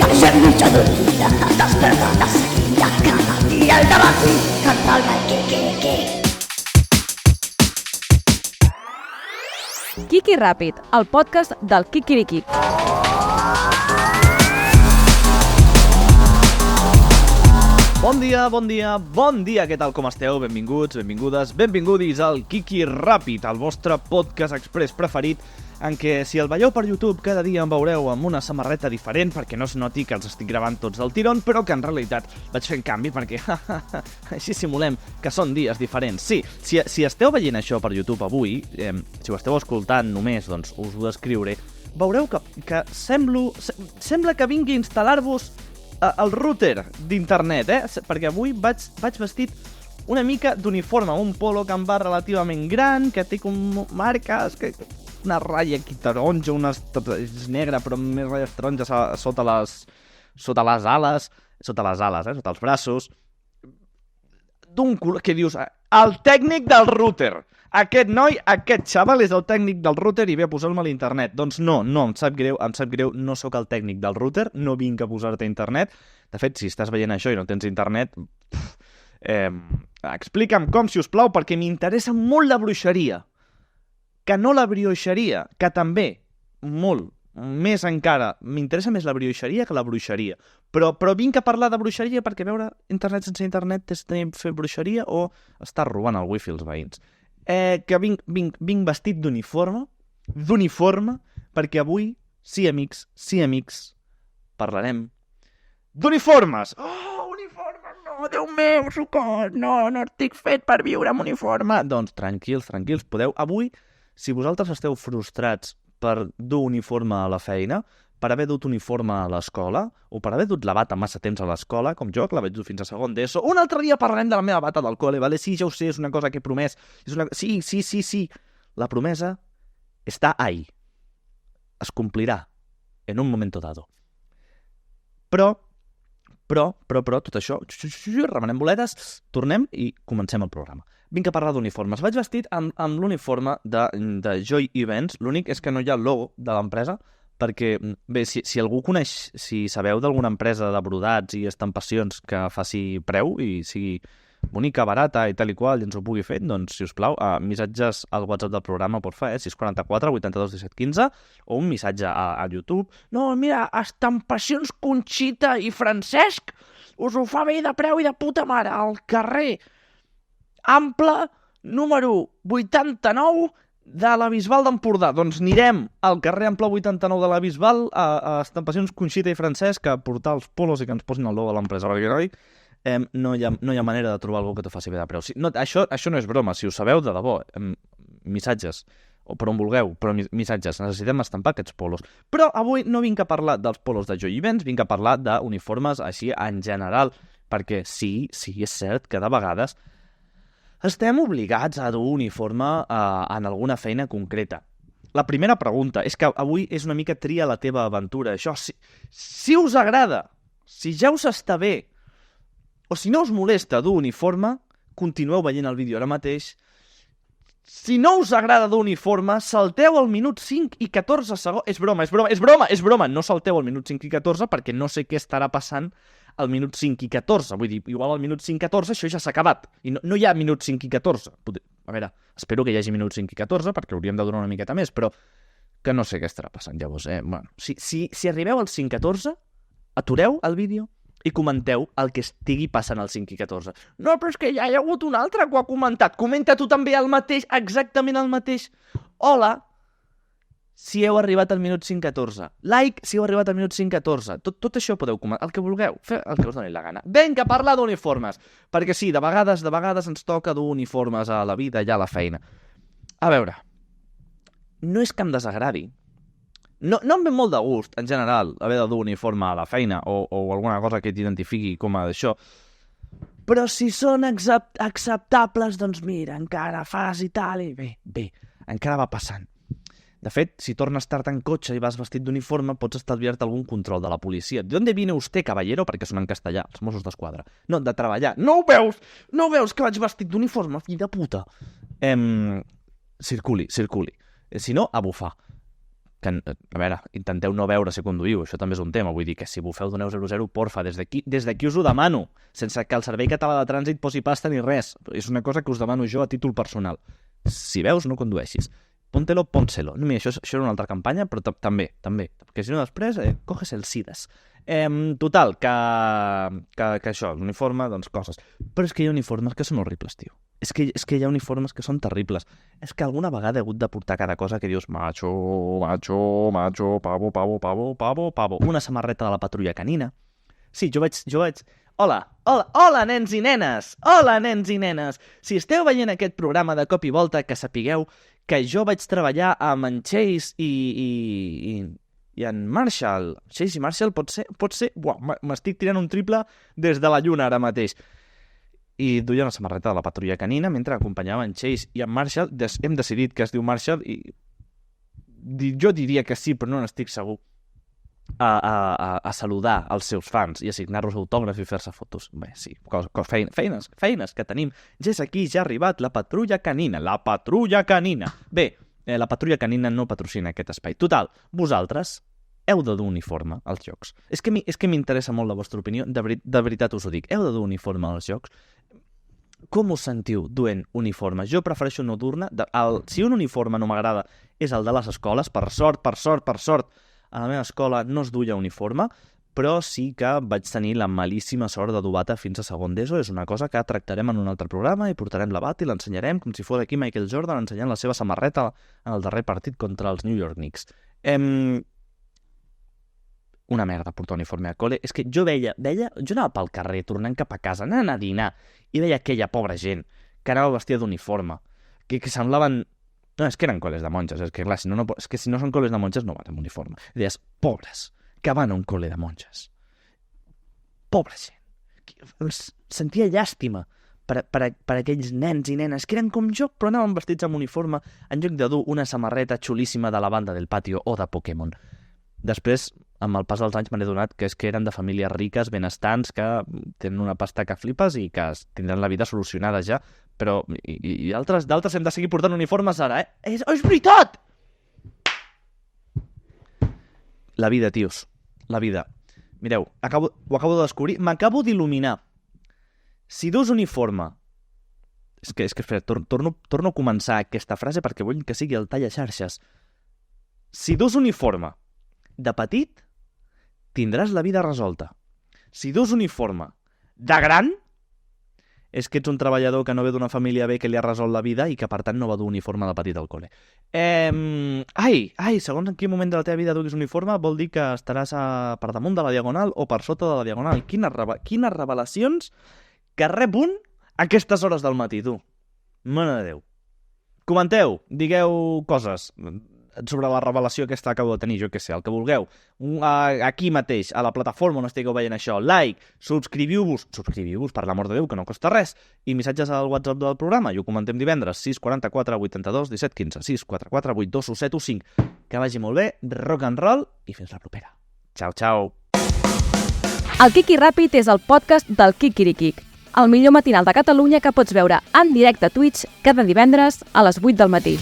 deixem mitja dormida, desperta de seguida, cada dia al dematí, canta el Kiki. Kiki Ràpid, el podcast del Kikiriki. Bon dia, què tal, com esteu? Benvinguts, benvingudes, benvingudis al Kiki Ràpid, el vostre podcast express preferit, en què si el veieu per YouTube cada dia em veureu amb una samarreta diferent perquè no es noti que els estic gravant tots del tirón, però que en realitat vaig fent canvi perquè així simulem que són dies diferents. Sí, si esteu veient això per YouTube avui, si ho esteu escoltant només, doncs us ho descriuré, veureu que sembla que vingui a instal·lar-vos el router d'internet, perquè avui vaig vestit una mica d'uniforme, un polo que em va relativament gran, que té com marques, una ratlla aquí taronja, és negra però més ratlles taronges sota les ales, sota els braços, d'un color que dius, el tècnic del router. Aquest xaval és el tècnic del router i ve a posar-me a l'internet. Doncs no, em sap greu, no sóc el tècnic del router, no vinc a posar-te a internet. De fet, si estàs veient això i no tens internet, explica'm com, si us plau, perquè m'interessa molt la bruixeria. Que no la brioixeria, que també, molt, més encara, m'interessa més la brioixeria que la bruixeria. Però vinc a parlar de bruixeria perquè veure internet sense internet és fer bruixeria o estar robant el wifi als veïns. Que vinc vestit d'uniforme, perquè avui, sí amics, parlarem d'uniformes. Oh, uniformes, no, Déu meu, socors, no estic fet per viure amb uniforme. Doncs tranquils, podeu, avui, si vosaltres esteu frustrats per dur uniforme a la feina, per haver dut uniforme a l'escola, o per haver dut la bata massa temps a l'escola, com jo, que la vaig dur fins a segon d'ESO. Un altre dia parlarem de la meva bata del col·le, vale? Sí, ja ho sé, és una cosa que he promès. Sí. La promesa està ahí. Es complirà en un momento dado. Però, tot això, remenem boletes, tornem i comencem el programa. Vinc a parlar d'uniformes. Vaig vestit amb l'uniforme de Joy Events. L'únic és que no hi ha el logo de l'empresa, perquè, bé, si algú coneix, si sabeu d'alguna empresa de brodats i estampacions que faci preu i sigui bonica, barata i tal i qual, i ens ho pugui fer, doncs, si us plau, missatges al WhatsApp del programa, porfa, 644 82 17 15, o un missatge a YouTube. No, mira, estampacions Conxita i Francesc us ho fa bé de preu i de puta mare, al carrer Ample, número 89, de la Bisbal d'Empordà. Doncs anirem al carrer Ample 89 de la Bisbal a estampacions Conxita i Francesc a portar els polos i que ens posin el logo de l'empresa, perquè no hi ha manera de trobar algú que t'ho faci bé de preu. No, això no és broma, si ho sabeu de debò, missatges, o per on vulgueu, però missatges, necessitem estampar aquests polos. Però avui no vinc a parlar dels polos de Joy Events, vinc a parlar d'uniformes així en general, perquè sí, és cert que de vegades estem obligats a dur uniforme en alguna feina concreta. La primera pregunta és que avui és una mica tria la teva aventura. Això, si us agrada, si ja us està bé, o si no us molesta dur uniforme, continueu veient el vídeo ara mateix. Si no us agrada dur uniforme, salteu al minut 5 i 14 segons. És broma. No salteu al minut 5 i 14 perquè no sé què estarà passant al minut 5 i 14. Vull dir, igual al minut 5 i 14 això ja s'ha acabat. I no hi ha minut 5 i 14. A veure, espero que hi hagi minut 5 i 14 perquè hauríem de durar una miqueta més, però que no sé què estarà passant llavors. Bueno, si arribeu al 5 i 14, atureu el vídeo i comenteu el que estigui passant al 5 i 14. No, però és que ja hi ha hagut un altre que ho ha comentat. Comenta tu també el mateix, exactament el mateix. Hola, si heu arribat al minut 5-14. Like si heu arribat al minut 5-14. Tot això podeu comentar, el que vulgueu, fer el que us doni la gana. Vinga, a parlar d'uniformes, perquè sí, de vegades ens toca dur uniformes a la vida i a la feina. A veure, no és que em desagradi. No em ve molt de gust, en general, haver de dur uniforme a la feina o alguna cosa que t'identifiqui com a d'això. Però si són acceptables, doncs mira, encara fas i tal, i bé, encara va passant. De fet, si tornes tard en cotxe i vas vestit d'uniforme, pots estalviar-te algun control de la policia. ¿De dónde viene usted, caballero? Perquè són en castellà, els Mossos d'Esquadra. No, de treballar. No ho veus? No veus que vaig vestit d'uniforme, fill de puta? Circuli. Si no, a bufar. a veure, intenteu no veure si conduïu, això també és un tema, vull dir que si bufeu doneu 0-0, porfa, des d'aquí us ho demano, sense que el Servei Català de Trànsit posi pasta ni res, és una cosa que us demano jo a títol personal. Si veus, no condueixis. Póntelo, pónselo. No, mira, això era una altra campanya, però també, perquè si no després, coges el SIDAS. Total, que això, l'uniforme, doncs coses. Però és que hi ha uniformes que són horribles, tio. És que hi ha uniformes que són terribles. És que alguna vegada he hagut de portar cada cosa que dius macho, pavo. Una samarreta de la Patrulla Canina. Sí, jo vaig... Hola, nens i nenes! Hola, nens i nenes! Si esteu veient aquest programa de cop i volta, que sapigueu que jo vaig treballar amb en Chase i en Marshall. Chase i Marshall pot ser... Buah, m'estic tirant un triple des de la lluna ara mateix. I duia una samarreta de la Patrulla Canina mentre acompanyava en Chase i en Marshall. Hem decidit que es diu Marshall i jo diria que sí, però no n'estic segur. A saludar els seus fans i a signar-los autògrafs i fer-se fotos. Bé, sí, feines que tenim. Ja és aquí, ja ha arribat la Patrulla Canina. La Patrulla Canina. Bé, la Patrulla Canina no patrocina aquest espai. Total, vosaltres heu de dur uniforme als jocs. És que m'interessa molt la vostra opinió, de veritat us ho dic. Heu de dur uniforme als jocs? Com us sentiu duent uniforme? Jo prefereixo no dur-ne. Si un uniforme no m'agrada és el de les escoles, per sort, a la meva escola no es duia uniforme, però sí que vaig tenir la malíssima sort de dur bata fins a segon d'ESO. És una cosa que tractarem en un altre programa i portarem la bata i l'ensenyarem com si fos aquí Michael Jordan ensenyant la seva samarreta en el darrer partit contra els New York Knicks. Una merda portar uniforme a col·le. És que jo anava pel carrer tornant cap a casa, anant a dinar, i veia aquella pobra gent que anava vestida d'uniforme, que semblaven... No, és que eren col·les de monges, és que clar, si no són col·les de monges no van amb uniforme. I deies, pobres, que van a un col·le de monges. Pobra gent. Sentia llàstima per aquells nens i nenes que eren com jo, però anaven vestits amb uniforme en lloc de dur una samarreta xulíssima de la banda del patio o de Pokémon. Després, amb el pas dels anys m'he adonat que és que eren de famílies riques, benestants, que tenen una pasta que flipes i que tindran la vida solucionada ja, però i d'altres hem de seguir portant uniformes ara, És veritat! La vida, tios, la vida. Mireu, ho acabo de descobrir, m'acabo d'il·luminar. Si dus uniforme... És que espera, torno a començar aquesta frase perquè vull que sigui el tall a xarxes. Si dus uniforme de petit, tindràs la vida resolta. Si dus uniforme de gran, és que ets un treballador que no ve d'una família bé que li ha resolt la vida i que, per tant, no va dur uniforme de petit al col·le. Segons en quin moment de la teva vida duguis uniforme, vol dir que estaràs per damunt de la diagonal o per sota de la diagonal. Quines revelacions que rep un a aquestes hores del matí, tu. Mare de Déu. Comenteu, digueu coses sobre la revelació aquesta que acabo de tenir, jo què sé, el que vulgueu. Aquí mateix, a la plataforma on estigueu veient això, like, subscriviu-vos, per l'amor de Déu, que no costa res, i missatges al WhatsApp del programa, i ho comentem divendres, 644 82 17 15, 644 82 715. Que vagi molt bé, rock and roll, i fins la propera. Ciao. El Kiki Ràpid és el podcast del Kikirikik, el millor matinal de Catalunya que pots veure en directe a Twitch cada divendres a les 8 del matí.